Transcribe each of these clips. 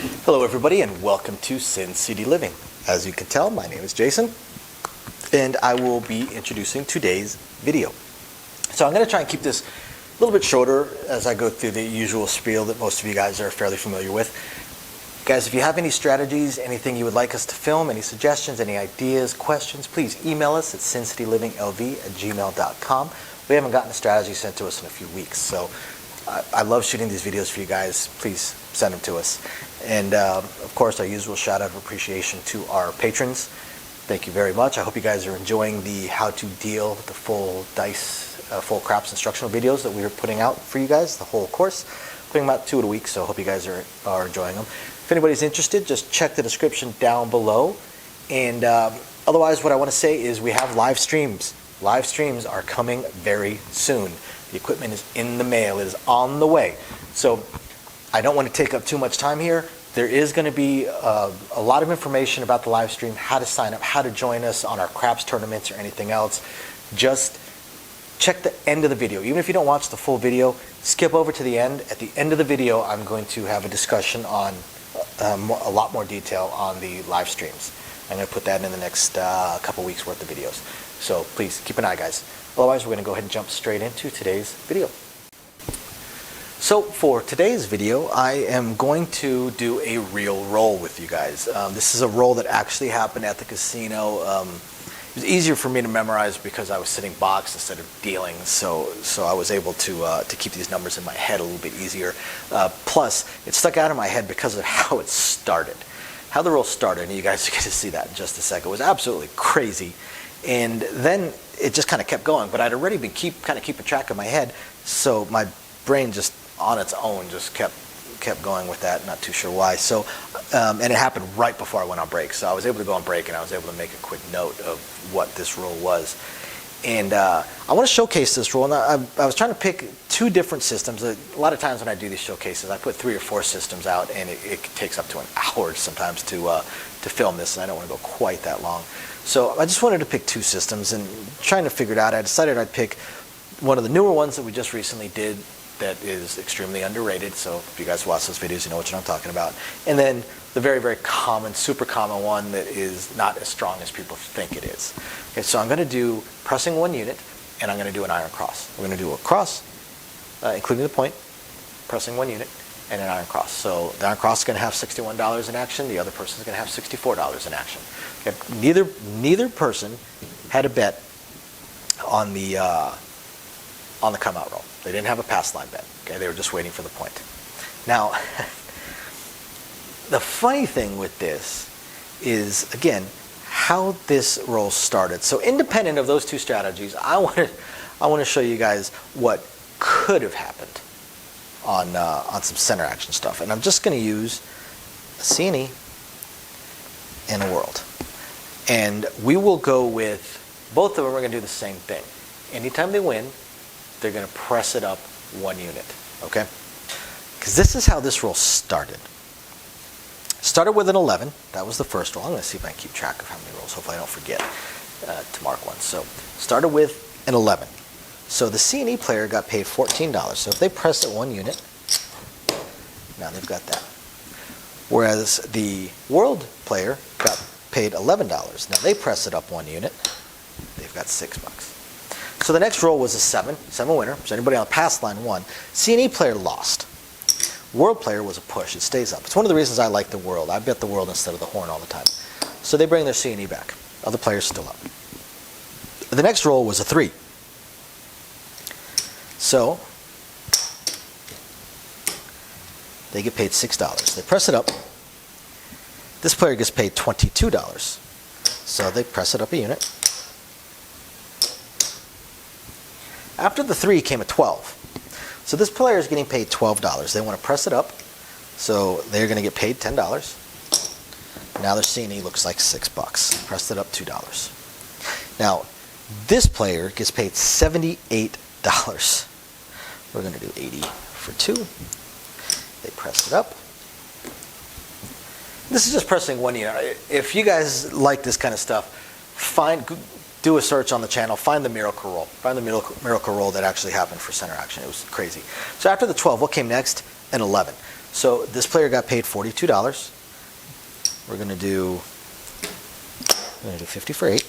Hello everybody and welcome to Sin City Living. As you can tell, my name is Jason and I will be introducing today's video. So I'm going to try and keep this a little bit shorter as I go through the usual spiel that most of you guys are fairly familiar with. Guys, if you have any strategies, anything you would like us to film, any suggestions, any ideas, questions, please email us at sincitylivingLV@gmail.com. We haven't gotten a strategy sent to us in a few weeks, so I love shooting these videos for you guys. Please send them to us. And of course, our usual shout out of appreciation to our patrons. Thank you very much. I hope you guys are enjoying the how to deal with the full dice, full craps instructional videos that we are putting out for you guys, the whole course. Putting them out 2 a week, so I hope you guys are enjoying them. If anybody's interested, just check the description down below. And otherwise, what I want to say is we have live streams. Live streams are coming very soon. The equipment is in the mail. It is on the way. So I don't want to take up too much time here. There is going to be a lot of information about the live stream, how to sign up, how to join us on our craps tournaments or anything else. Just check the end of the video. Even if you don't watch the full video, skip over to the end. At the end of the video, I'm going to have a discussion on a lot more detail on the live streams. I'm going to put that in the next couple weeks worth of videos. So please keep an eye, guys. Otherwise, we're going to go ahead and jump straight into today's video. So for today's video, I am going to do a real roll with you guys. This is a roll that actually happened at the casino. It was easier for me to memorize because I was sitting box instead of dealing, so I was able to keep these numbers in my head a little bit easier. Plus, it stuck out in my head because of how it started. How the roll started, and you guys are going to see that in just a second. It was absolutely crazy. And then it just kind of kept going, but I'd already been kind of keeping track of my head, so my brain just on its own just kept going with that. Not too sure why. So, and it happened right before I went on break, so I was able to go on break and I was able to make a quick note of what this roll was. And I want to showcase this roll. And I was trying to pick 2 different systems. A lot of times when I do these showcases, I put 3 or 4 systems out, and it takes up to an hour sometimes to film this, and I don't want to go quite that long. So I just wanted to pick 2 systems, and trying to figure it out, I decided I'd pick one of the newer ones that we just recently did that is extremely underrated. So if you guys watch those videos, you know what I'm talking about. And then the very, very common, super common one that is not as strong as people think it is. Okay, so I'm going to do pressing 1 unit, and I'm going to do an iron cross. We're going to do a cross, including the point, pressing 1 unit, and an iron cross. So the iron cross is going to have $61 in action. The other person is going to have $64 in action. Okay. Neither person had a bet on the come out roll. They didn't have a pass line bet. Okay, they were just waiting for the point. Now, the funny thing with this is, again, how this roll started. So independent of those 2 strategies, I want to show you guys what could have happened on some center action stuff. And I'm just going to use a C&E and a world. And we will go with, both of them are going to do the same thing. Anytime they win, they're going to press it up 1 unit, okay? Because this is how this roll started. Started with an 11. That was the first roll. I'm going to see if I can keep track of how many rolls. Hopefully I don't forget to mark one. So started with an 11. So the C&E player got paid $14. So if they press it 1 unit, now they've got that. Whereas the world player got paid $11. Now they press it up 1 unit, they've got $6. So the next roll was a 7 winner. So anybody on the pass line won. C&E player lost. World player was a push. It stays up. It's one of the reasons I like the world. I bet the world instead of the horn all the time. So they bring their C&E back. Other players still up. The next roll was a 3. So they get paid $6. They press it up. This player gets paid $22. So they press it up a unit. After the 3 came a 12. So this player is getting paid $12. They want to press it up. So they're going to get paid $10. Now their C&E looks like $6. Pressed it up $2. Now this player gets paid $78. We're going to do 80 for 2. They press it up. This is just pressing 1 unit. If you guys like this kind of stuff, do a search on the channel, find the miracle roll. Find the miracle roll that actually happened for center action. It was crazy. So after the 12, what came next? An 11. So this player got paid $42. We're going to do 50 for 8.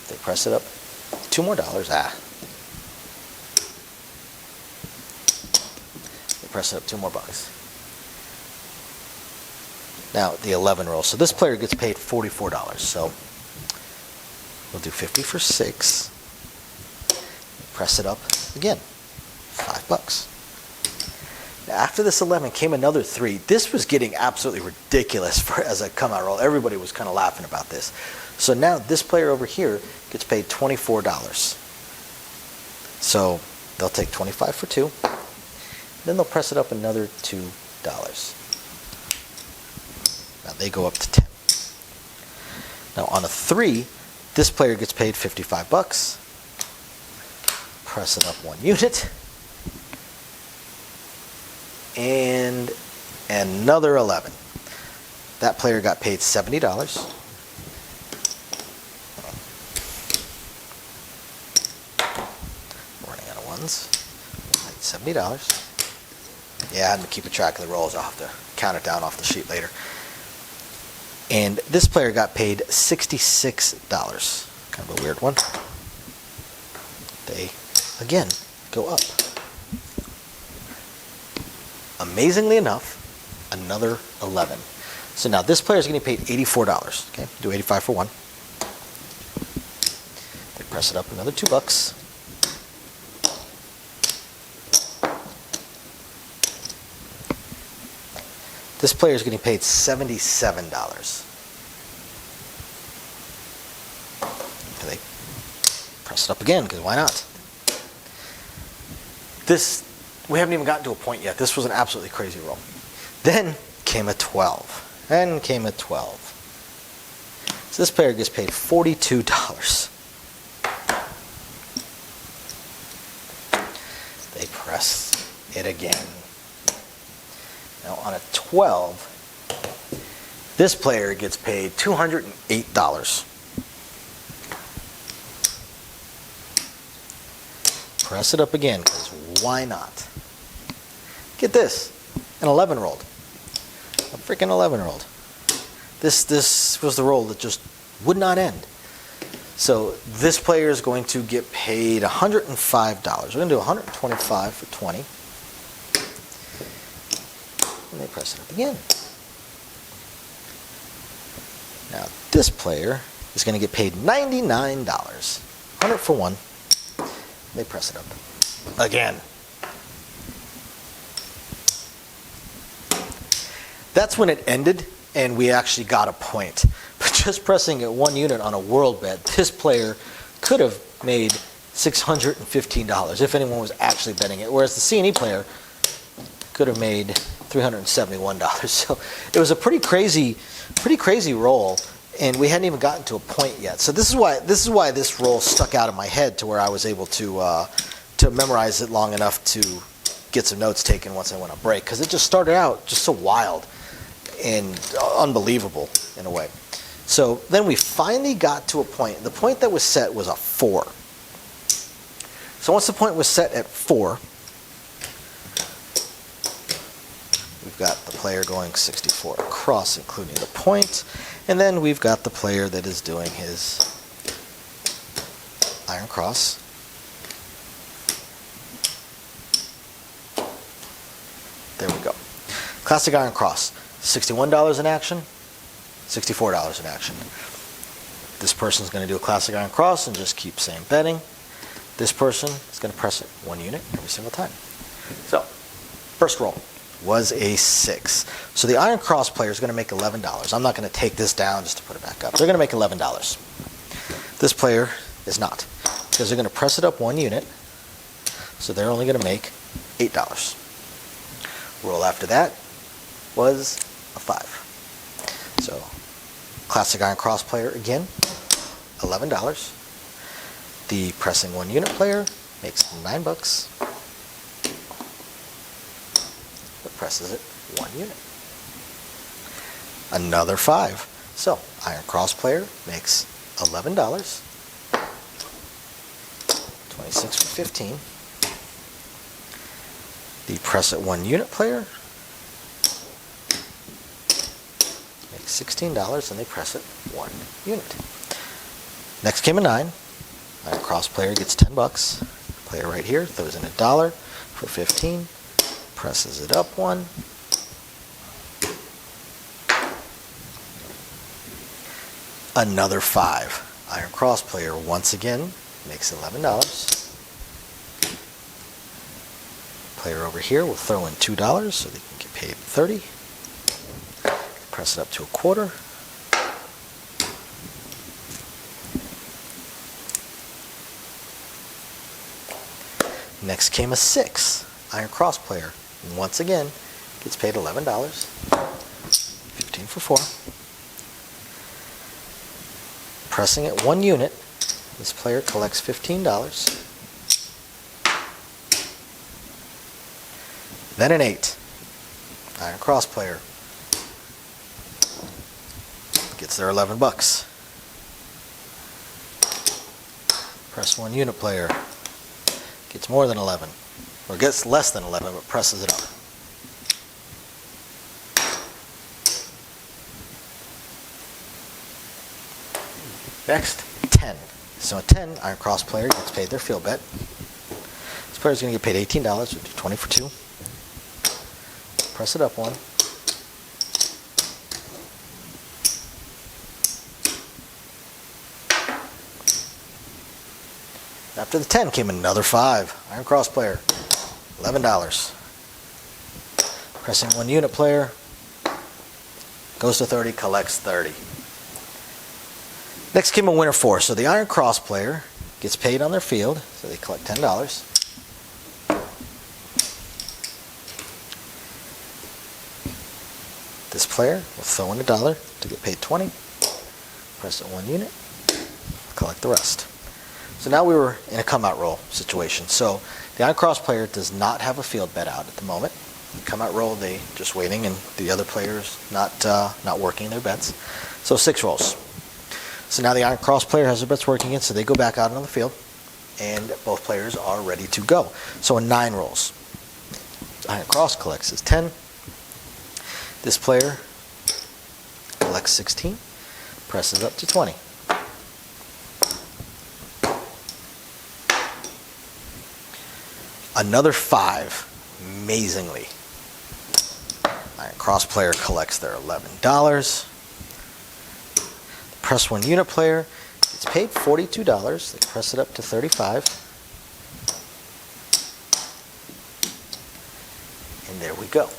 They press it up. $2 more. They press it up $2 more. Now the 11 roll. So this player gets paid $44. So we'll do 50 for 6. Press it up again. $5. Now after this 11 came another 3. This was getting absolutely ridiculous as a come out roll. Everybody was kind of laughing about this. So now this player over here gets paid $24. So they'll take 25 for 2. Then they'll press it up another $2. Now they go up to 10. Now on a 3, this player gets paid $55. Press it up 1 unit. And another 11. That player got paid $70. Running out of ones. $70. Yeah, I'm keeping track of the rolls. I'll have to count it down off the sheet later. And this player got paid $66. Kind of a weird one. They, again, go up. Amazingly enough, another 11. So now this player is getting paid $84. Okay, do 85 for 1. They press it up another $2. This player is getting paid $77. Okay, they press it up again because why not? We haven't even gotten to a point yet. This was an absolutely crazy roll. Then came a 12. Then came a 12. So this player gets paid $42. They press it again. Now on a 12, this player gets paid $208. Press it up again, because why not? Get this, an 11 rolled. A freaking 11 rolled. This was the roll that just would not end. So this player is going to get paid $105. We're going to do 125 for 20. And they press it up again. Now this player is going to get paid $99. 100 for 1. They press it up again. That's when it ended, and we actually got a point. But just pressing it 1 unit on a world bet, this player could have made $615 if anyone was actually betting it, whereas the C&E player could have made $371. So it was a pretty crazy roll, and we hadn't even gotten to a point yet. So this is why this roll stuck out in my head to where I was able to memorize it long enough to get some notes taken once I went on break, because it just started out just so wild and unbelievable in a way. So then we finally got to a point. The point that was set was a 4. So once the point was set at 4, we've got the player going 64 across, including the point, and then we've got the player that is doing his iron cross. There we go. Classic iron cross. $61 in action, $64 in action. This person's going to do a classic iron cross and just keep same betting. This person is going to press it 1 unit every single time. So, first roll was a 6. So the iron cross player is going to make $11. I'm not going to take this down just to put it back up. They're going to make $11. This player is not, because they're going to press it up 1 unit. So they're only going to make $8. Roll after that was a 5. So classic iron cross player again, $11. The pressing 1 unit player makes $9. But presses it 1 unit. Another 5. So iron cross player makes $11. 26 for 15. The press it 1 unit player makes $16 and they press it 1 unit. Next came a 9. Iron Cross player gets 10 bucks. Player right here throws in $1 for 15. Presses it up 1. Another 5. Iron Cross player once again makes $11. Player over here will throw in $2 so they can get paid 30. Press it up to a quarter. Next came a 6. Iron Cross player once again gets paid $11. 15 for 4. Pressing it 1 unit, this player collects $15. Then an 8. Iron Cross player gets their 11 bucks. Press 1 unit player gets more than 11, or gets less than 11, but presses it up. Next, 10. So a 10, Iron Cross player gets paid their field bet. This player is going to get paid $18, which is 20 for 2. Press it up 1. After the 10 came another 5. Iron Cross player, $11. Pressing 1 unit player, goes to 30, collects 30. Next came a winner 4. So the Iron Cross player gets paid on their field, so they collect $10. This player will throw in $1 to get paid 20. Press it 1 unit, collect the rest. So now we were in a come out roll situation. So the Iron Cross player does not have a field bet out at the moment. Come out roll, they just waiting, and the other players not working their bets. So 6 rolls. So now the Iron Cross player has their bets working in, so they go back out on the field, and both players are ready to go. So in 9 rolls, Iron Cross collects his 10. This player collects 16, presses up to 20. Another 5, amazingly. Iron Cross player collects their $11. The press 1 unit player gets paid $42. They press it up to 35. And there we go.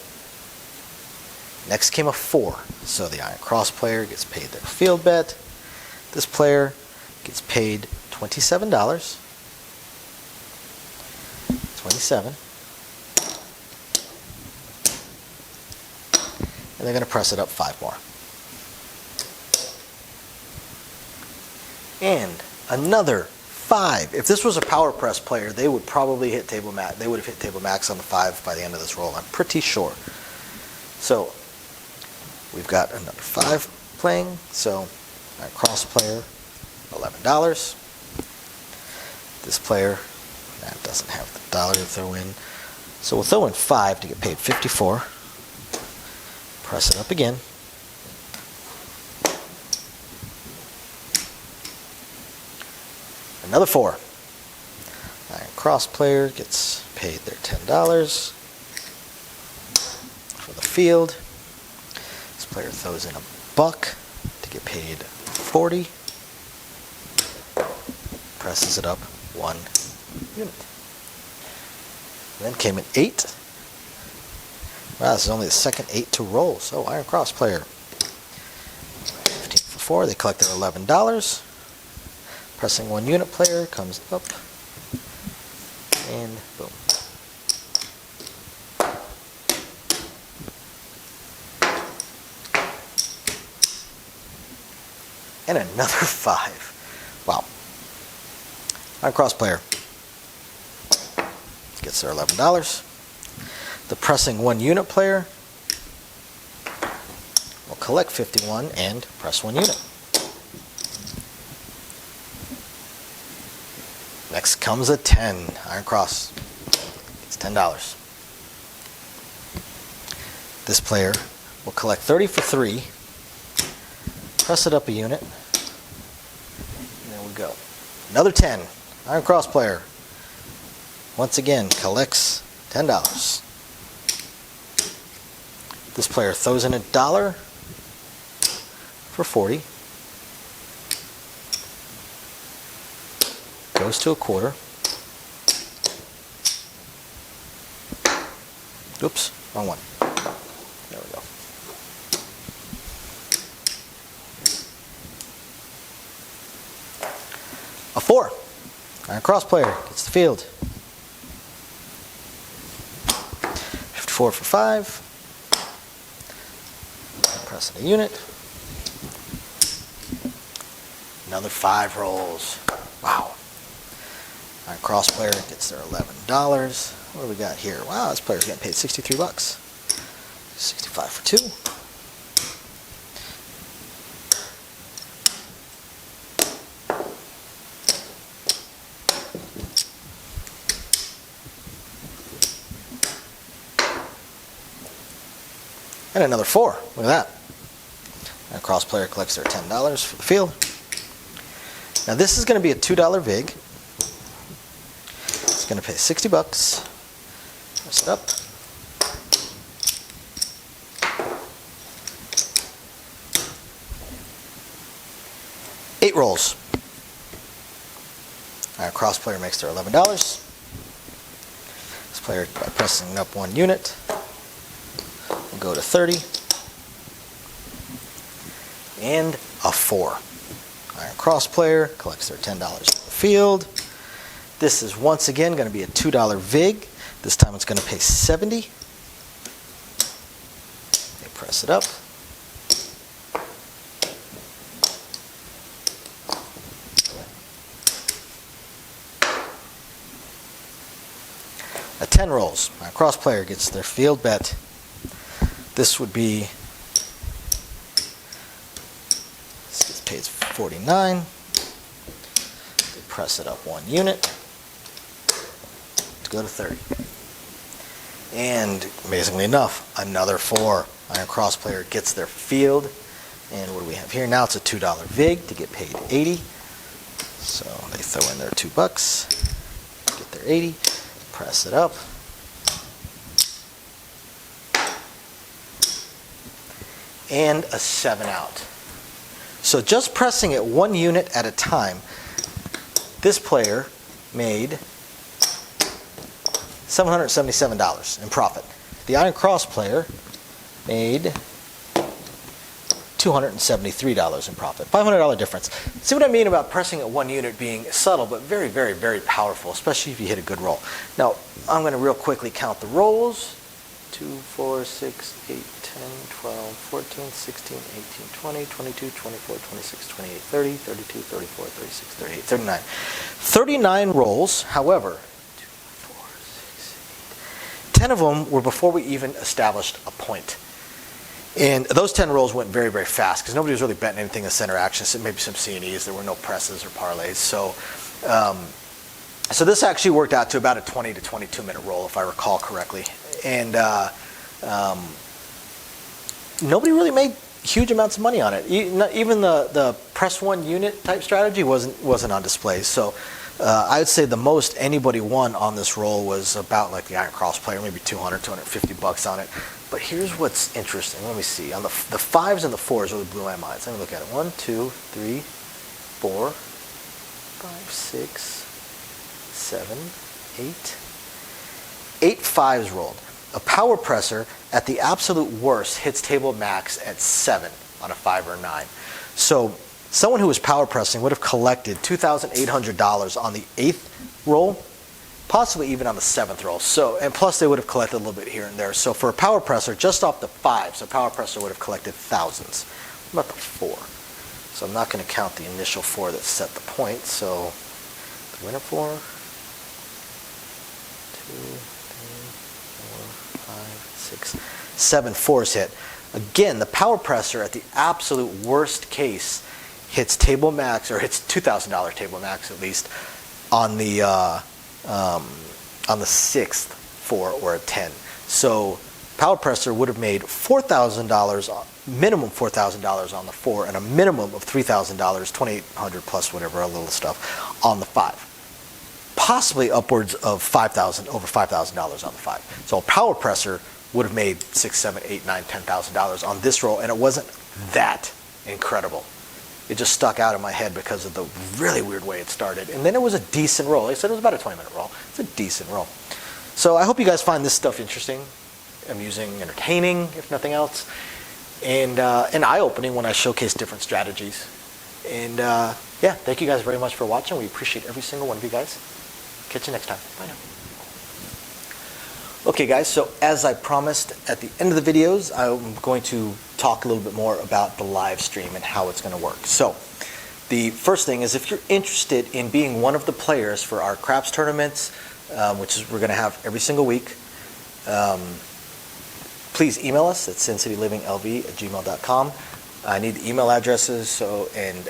Next came a 4. So the Iron Cross player gets paid their field bet. This player gets paid $27. 27. And they're going to press it up 5 more. And another 5. If this was a power press player, they would probably hit table max. They would have hit table max on the 5 by the end of this roll. I'm pretty sure. So we've got another 5 playing. So our cross player, $11. This player that doesn't have the dollar to throw in. So we'll throw in 5 to get paid 54. Press it up again. Another 4. Iron Cross player gets paid their $10 for the field. This player throws in $1 to get paid 40. Presses it up 1 unit. Then came an 8. Wow, this is only the second 8 to roll. So Iron Cross player, 15 for 4. They collect their $11. Pressing 1 unit player comes up, and boom. And another 5. Wow. Iron Cross player gets their $11. The pressing 1 unit player will collect 51 and press 1 unit. Next comes a 10. Iron Cross. It's $10. This player will collect 30 for 3, press it up a unit, and there we go. Another 10. Iron Cross player, once again, collects $10. This player throws in $1 for 40, goes to a quarter. Oops, wrong one. There we go. A 4. Iron Cross player gets the field. 54 for 5. Pressing a unit. Another 5 rolls. Wow. Iron Cross player gets their $11. What do we got here? Wow, this player's getting paid $63. 65 for 2. And another 4. Look at that. Iron Cross player collects their $10 for the field. Now this is going to be a $2 vig. It's going to pay $60. Press it up. Eight rolls. Iron Cross player makes their $11. This player, by pressing up 1 unit, will go to 30. And a 4. Iron Cross player collects their $10 in the field. This is once again going to be a $2 vig. This time it's going to pay 70. They press it up. A 10 rolls. Iron Cross player gets their field bet. This would be, this gets paid 49. They press it up 1 unit to go to 30. And amazingly enough, another 4. Iron Cross player gets their field. And what do we have here? Now it's a $2 vig to get paid 80. So they throw in their $2, get their 80, press it up. And a 7 out. So just pressing it 1 unit at a time, this player made $777 in profit. The Iron Cross player made $273 in profit. $500 difference. See what I mean about pressing at 1 unit being subtle, but very, very, very powerful, especially if you hit a good roll. Now, I'm going to real quickly count the rolls. 2, 4, 6, 8, 10, 12, 14, 16, 18, 20, 22, 24, 26, 28, 30, 32, 34, 36, 38, 39. 39 rolls, however, 2, 4, 6, 8, 10 of them were before we even established a point. And those 10 rolls went very, very fast because nobody was really betting anything in center action, so maybe some C&Es. There were no presses or parlays. So this actually worked out to about a 20 to 22 minute roll, if I recall correctly. And nobody really made huge amounts of money on it. Even the press 1 unit type strategy wasn't on display. So I would say the most anybody won on this roll was about like the Iron Cross player, maybe $200, $250 on it. But here's what's interesting. Let me see. On the 5s and the 4s really blew my mind. So let me look at it. 1, 2, 3, 4, 5, 6, 7, 8. 8 5s rolled. A power presser at the absolute worst hits table max at 7 on a 5 or a 9. So someone who was power pressing would have collected $2,800 on the 8th roll, possibly even on the 7th roll. So, and plus they would have collected a little bit here and there. So for a power presser, just off the 5s, a power presser would have collected thousands. What about the 4? So I'm not going to count the initial 4 that set the point. So the winner 4, 2, 3, 4, 5, 6, 7 4s hit. Again, the power presser at the absolute worst case hits table max, or hits $2,000 table max at least, on the 6th 4 or a 10. So Power Presser would have made $4,000, minimum $4,000 on the 4, and a minimum of $3,000, $2,800 plus whatever, a little stuff, on the 5. Possibly upwards of $5,000, over $5,000 on the 5. So a Power Presser would have made $6,000, $7,000, $8,000, $9,000, $10,000 on this roll, and it wasn't that incredible. It just stuck out in my head because of the really weird way it started. And then it was a decent roll. Like I said, it was about a 20-minute roll. It's a decent roll. So I hope you guys find this stuff interesting, amusing, entertaining, if nothing else, and eye-opening when I showcase different strategies. And yeah, thank you guys very much for watching. We appreciate every single one of you guys. Catch you next time. Bye now. Okay guys, so as I promised at the end of the videos, I'm going to talk a little bit more about the live stream and how it's going to work. So the first thing is, if you're interested in being one of the players for our craps tournaments, which is we're going to have every single week, please email us at sincitylivinglv@gmail.com. I need the email addresses and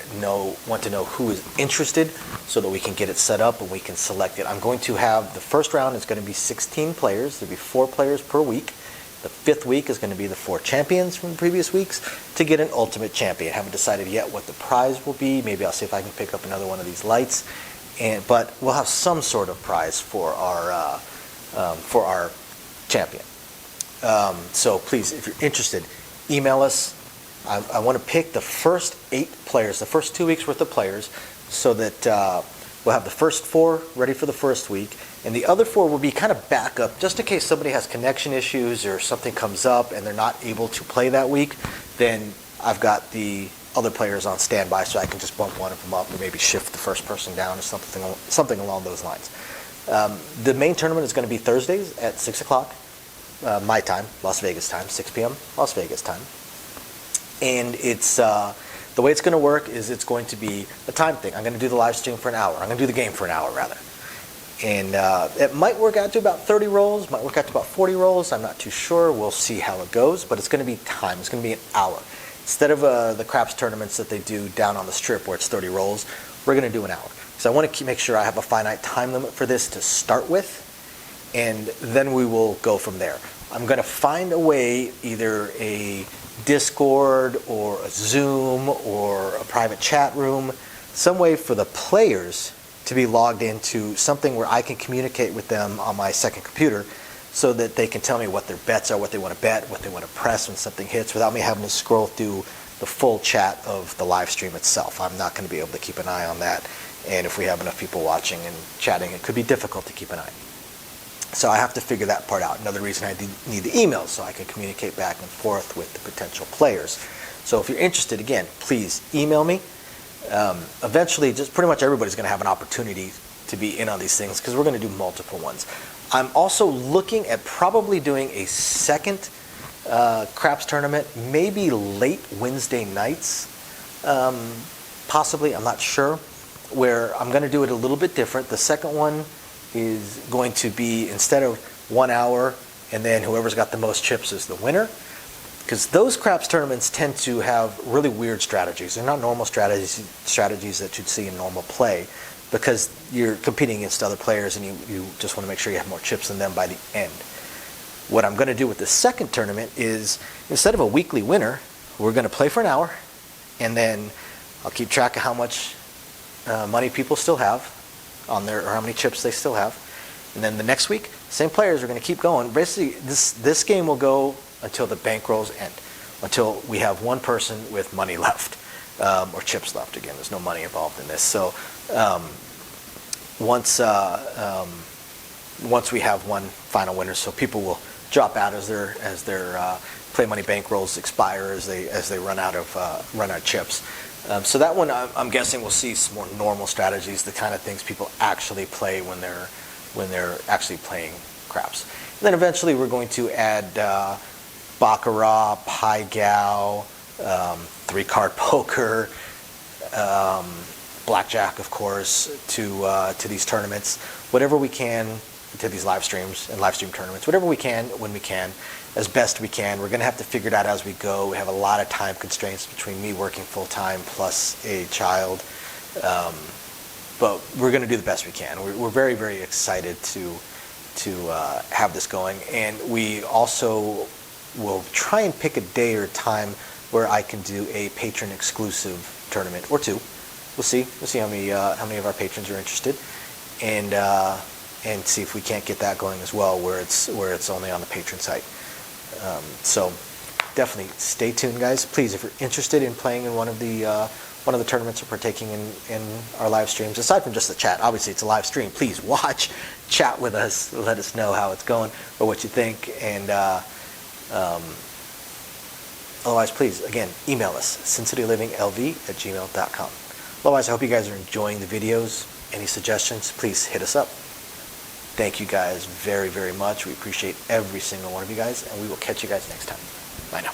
want to know who is interested so that we can get it set up and we can select it. I'm going to have, the first round is going to be 16 players. There'll be 4 players per week. The 5th week is going to be the 4 champions from the previous weeks to get an ultimate champion. I haven't decided yet what the prize will be. Maybe I'll see if I can pick up another one of these lights. But we'll have some sort of prize for our champion. So please, if you're interested, email us. I want to pick the first 8 players, the first 2 weeks worth of players, so that we'll have the first 4 ready for the first week, and the other 4 will be kind of backup, just in case somebody has connection issues or something comes up and they're not able to play that week. Then I've got the other players on standby, so I can just bump one of them up or maybe shift the first person down or something along those lines. The main tournament is going to be Thursdays at 6 o'clock my time, Las Vegas time, 6 p.m. Las Vegas time. And it's the way it's going to work is it's going to be a time thing. I'm going to do the live stream for an hour. I'm going to do the game for an hour, rather. And it might work out to about 30 rolls, might work out to about 40 rolls. I'm not too sure. We'll see how it goes. But it's going to be time. It's going to be an hour. Instead of the craps tournaments that they do down on the strip where it's 30 rolls, we're going to do an hour. So I want to make sure I have a finite time limit for this to start with, and then we will go from there. I'm going to find a way, either a Discord or a Zoom or a private chat room, some way for the players to be logged into something where I can communicate with them on my second computer so that they can tell me what their bets are, what they want to bet, what they want to press when something hits, without me having to scroll through the full chat of the live stream itself. I'm not going to be able to keep an eye on that, and if we have enough people watching and chatting, it could be difficult to keep an eye. So I have to figure that part out. Another reason I need the emails, so I can communicate back and forth with the potential players. So if you're interested, again, please email me. Eventually, just pretty much everybody's going to have an opportunity to be in on these things because we're going to do multiple ones. I'm also looking at probably doing a second craps tournament, maybe late Wednesday nights, possibly, I'm not sure, where I'm going to do it a little bit different. The second one is going to be, instead of 1 hour and then whoever's got the most chips is the winner, because those craps tournaments tend to have really weird strategies. They're not normal strategies that you'd see in normal play, because you're competing against other players and you just want to make sure you have more chips than them by the end. What I'm going to do with the second tournament is, instead of a weekly winner, we're going to play for an hour, and then I'll keep track of how much money people still have on there, or how many chips they still have. And then the next week, same players are going to keep going. Basically, this game will go until the bankrolls end, until we have one person with money left, or chips left. Again, there's no money involved in this. So once we have one final winner, so people will drop out as their play money bankrolls expire, as they run out of chips. So that one, I'm guessing we'll see some more normal strategies, the kind of things people actually play when they're actually playing craps. And then eventually we're going to add baccarat, pai gow, 3-card poker, blackjack, of course, to these tournaments. Whatever we can, to these live streams and live stream tournaments, whatever we can, when we can, as best we can. We're going to have to figure it out as we go. We have a lot of time constraints between me working full-time plus a child. But we're going to do the best we can. We're very, very excited to have this going. And we also we'll try and pick a day or time where I can do a patron exclusive tournament or two. We'll see how many of our patrons are interested, and see if we can't get that going as well, where it's only on the patron site. So definitely stay tuned, guys. Please, if you're interested in playing in one of the tournaments or partaking in our live streams, aside from just the chat, obviously it's a live stream, please watch, chat with us, let us know how it's going or what you think, and otherwise, please, again, email us, sincityliving.lv@gmail.com. Otherwise, I hope you guys are enjoying the videos. Any suggestions, please hit us up. Thank you guys very, very much. We appreciate every single one of you guys, and we will catch you guys next time. Bye now.